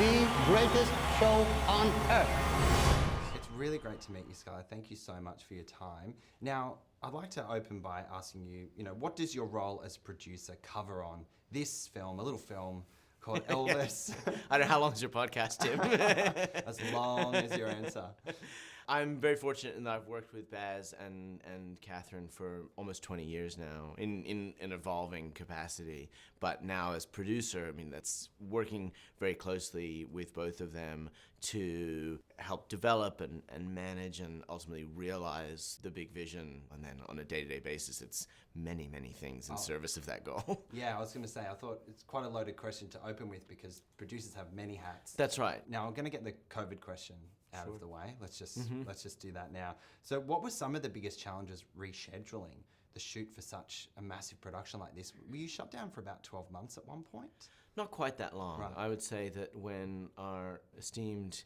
the greatest show on earth. It's really great to meet you, Skylar. Thank you so much for your time. Now, I'd like to open by asking you, what does your role as producer cover on this film, a little film called Elvis? I don't know, how long is your podcast, Tim? As long as your answer. I'm very fortunate in that I've worked with Baz and Catherine for almost 20 years now in an evolving capacity. But now as producer, that's working very closely with both of them to help develop and manage and ultimately realize the big vision. And then on a day-to-day basis, it's many, many things in service of that goal. Yeah, I was going to say, I thought it's quite a loaded question to open with because producers have many hats. That's right. Now, I'm going to get the COVID question out of the way. Let's just do that now. So what were some of the biggest challenges rescheduling the shoot for such a massive production like this? Were you shut down for about 12 months at one point? Not quite that long. Right. I would say that when our esteemed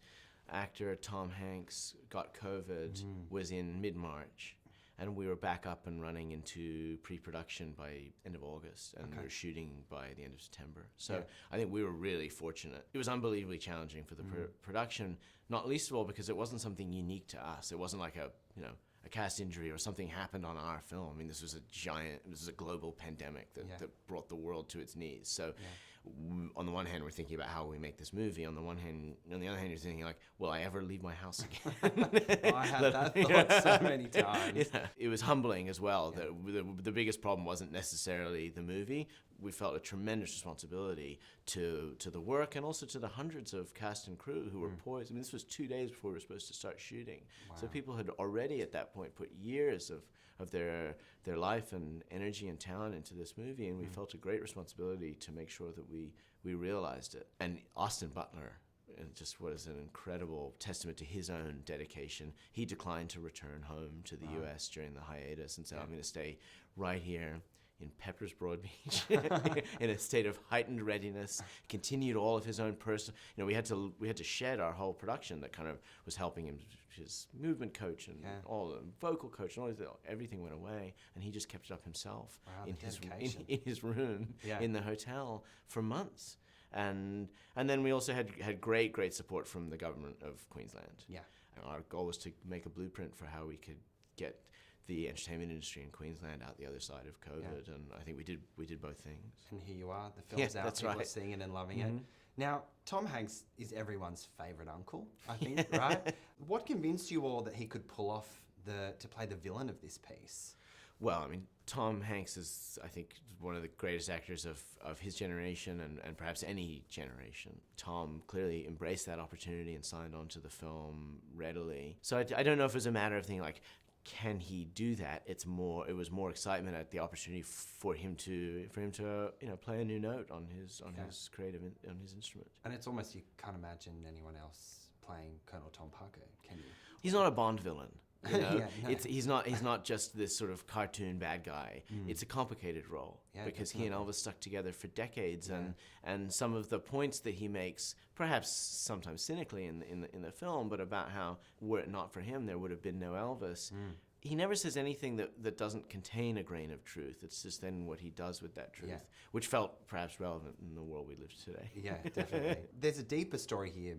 actor Tom Hanks got COVID was in mid-March, and we were back up and running into pre-production by end of August, and we were shooting by the end of September. So I think we were really fortunate. It was unbelievably challenging for the production, not least of all because it wasn't something unique to us. It wasn't like a cast injury or something happened on our film. This was a global pandemic that brought the world to its knees. So on the one hand, we're thinking about how we make this movie. On the other hand, you're thinking like, will I ever leave my house again? I had that thought so many times. It was humbling as well. The biggest problem wasn't necessarily the movie. We felt a tremendous responsibility to the work and also to the hundreds of cast and crew who were poised. This was 2 days before we were supposed to start shooting. Wow. So people had already at that point put years of their life and energy and talent into this movie, and we felt a great responsibility to make sure that we realized it. And Austin Butler, it just was an incredible testament to his own dedication. He declined to return home to the U.S. during the hiatus and said, I'm going to stay right here in Peppers Broad Beach in a state of heightened readiness. Continued all of his own personal. We had to shed our whole production that kind of was helping him. His movement coach and all the vocal coach and everything went away, and he just kept it up himself in his room in the hotel for months. And then we also had great support from the government of Queensland. Yeah, and our goal was to make a blueprint for how we could get the entertainment industry in Queensland out the other side of COVID, and I think we did both things. And here you are, the film's out, people are seeing it and loving it. Now, Tom Hanks is everyone's favourite uncle, I think, right? What convinced you all that he could pull off to play the villain of this piece? Well, Tom Hanks is, I think, one of the greatest actors of his generation and perhaps any generation. Tom clearly embraced that opportunity and signed on to the film readily. So I don't know if it was a matter of thinking like, can he do that? It was more excitement at the opportunity for him to play a new note on his instrument. And it's almost, you can't imagine anyone else playing Colonel Tom Parker, can you? He's not a Bond villain. No. He's not just this sort of cartoon bad guy. It's a complicated role because he and Elvis stuck together for decades, and some of the points that he makes, perhaps sometimes cynically in the film, but about how were it not for him, there would have been no Elvis. He never says anything that doesn't contain a grain of truth. It's just then what he does with that truth, which felt perhaps relevant in the world we live today. Yeah, definitely. There's a deeper story here,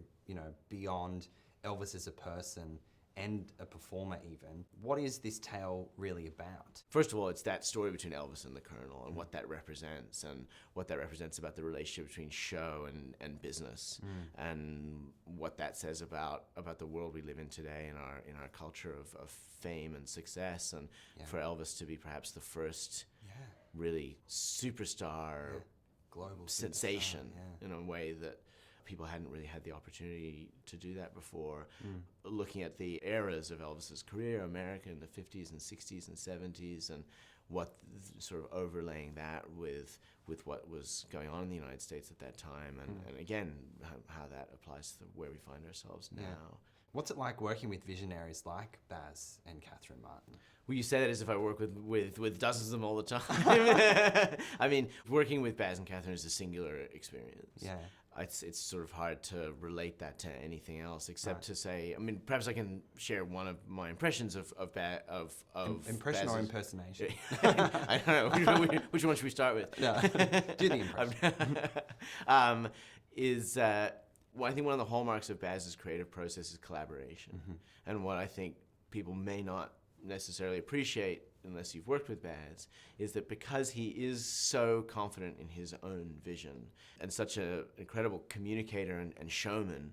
beyond Elvis as a person and a performer even. What is this tale really about? First of all, it's that story between Elvis and the Colonel and what that represents, and what that represents about the relationship between show and business, and what that says about the world we live in today in our culture of fame and success, and for Elvis to be perhaps the first really superstar, global sensation superstar, in a way that people hadn't really had the opportunity to do that before. Looking at the eras of Elvis's career, America in the 50s and 60s and 70s, and what sort of overlaying that with what was going on in the United States at that time, and again, how that applies to where we find ourselves now. What's it like working with visionaries like Baz and Catherine Martin? Well, you say that as if I work with dozens of them all the time. Working with Baz and Catherine is a singular experience. Yeah. It's sort of hard to relate that to anything else, except to say, perhaps I can share one of my impressions of impression Baz's, or impersonation? I don't know. Which one should we start with? Yeah. Do the impression. Well, I think one of the hallmarks of Baz's creative process is collaboration. And what I think people may not necessarily appreciate unless you've worked with Baz is that because he is so confident in his own vision and such an incredible communicator and showman,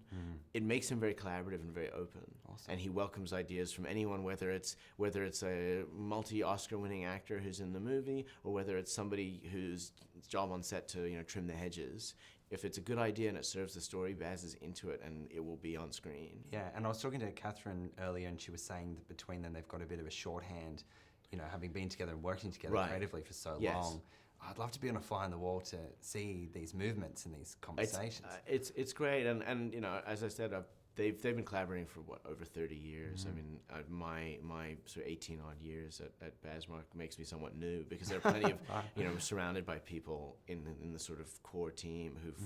it makes him very collaborative and very open. Awesome. And he welcomes ideas from anyone, whether it's a multi-Oscar winning actor who's in the movie or whether it's somebody whose job on set to trim the hedges. If it's a good idea and it serves the story, Baz is into it and it will be on screen. Yeah, and I was talking to Catherine earlier and she was saying that between them they've got a bit of a shorthand, having been together and working together Right. creatively for so Yes. long. I'd love to be on a fly on the wall to see these movements and these conversations. It's great, and as I said, they've been collaborating for over 30 years. I mean, my sort of 18 odd years at Bazmark makes me somewhat new because there are plenty of surrounded by people in the sort of core team who've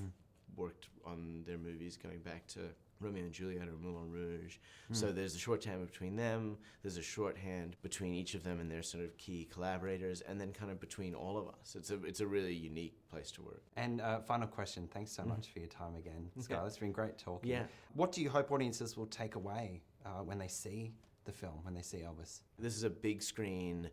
worked on their movies going back to Romeo and Juliet or Moulin Rouge. So there's a shorthand between them, there's a shorthand between each of them and their sort of key collaborators, and then kind of between all of us. It's a really unique place to work. And final question, thanks so much for your time again, Scarlett. It's been great talking. Yeah. What do you hope audiences will take away when they see the film, when they see Elvis? This is a big screen,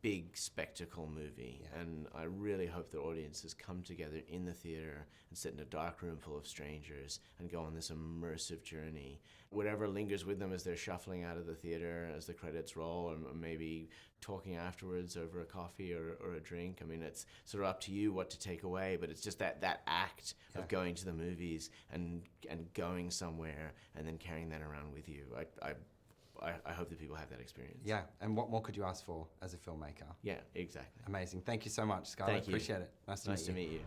big spectacle movie, and I really hope that audiences come together in the theater and sit in a dark room full of strangers and go on this immersive journey. Whatever lingers with them as they're shuffling out of the theater as the credits roll, or maybe talking afterwards over a coffee or a drink. I mean, it's sort of up to you what to take away, but it's just that act of going to the movies and going somewhere and then carrying that around with you. I hope that people have that experience. Yeah, and what more could you ask for as a filmmaker? Yeah, exactly. Amazing. Thank you so much, Scarlett. Thank you. Appreciate it. Nice to meet you. Nice to meet you.